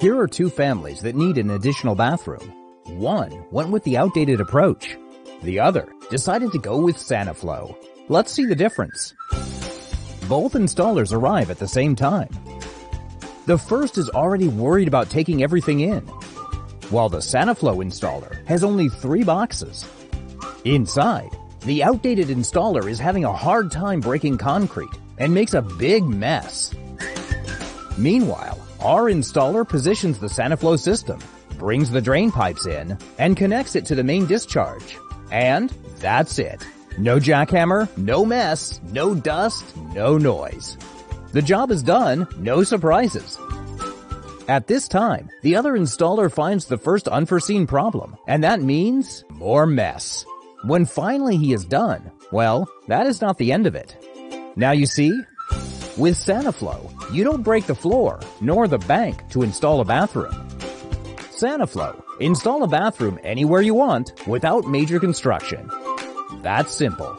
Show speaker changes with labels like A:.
A: Here are two families that need an additional bathroom. One went with the outdated approach. The other decided to go with Saniflo. Let's see the difference. Both installers arrive at the same time. The first is already worried about taking everything in, while the Saniflo installer has only 3 boxes. Inside, the outdated installer is having a hard time breaking concrete and makes a big mess. Meanwhile, our installer positions the Saniflo system, brings the drain pipes in, and connects it to the main discharge. And that's it. No jackhammer, no mess, no dust, no noise. The job is done, no surprises. At this time, the other installer finds the first unforeseen problem, and that means more mess. When finally he is done, well, that is not the end of it. Now you see, with Saniflo, you don't break the floor, nor the bank to install a bathroom. Saniflo, install a bathroom anywhere you want without major construction. That's simple.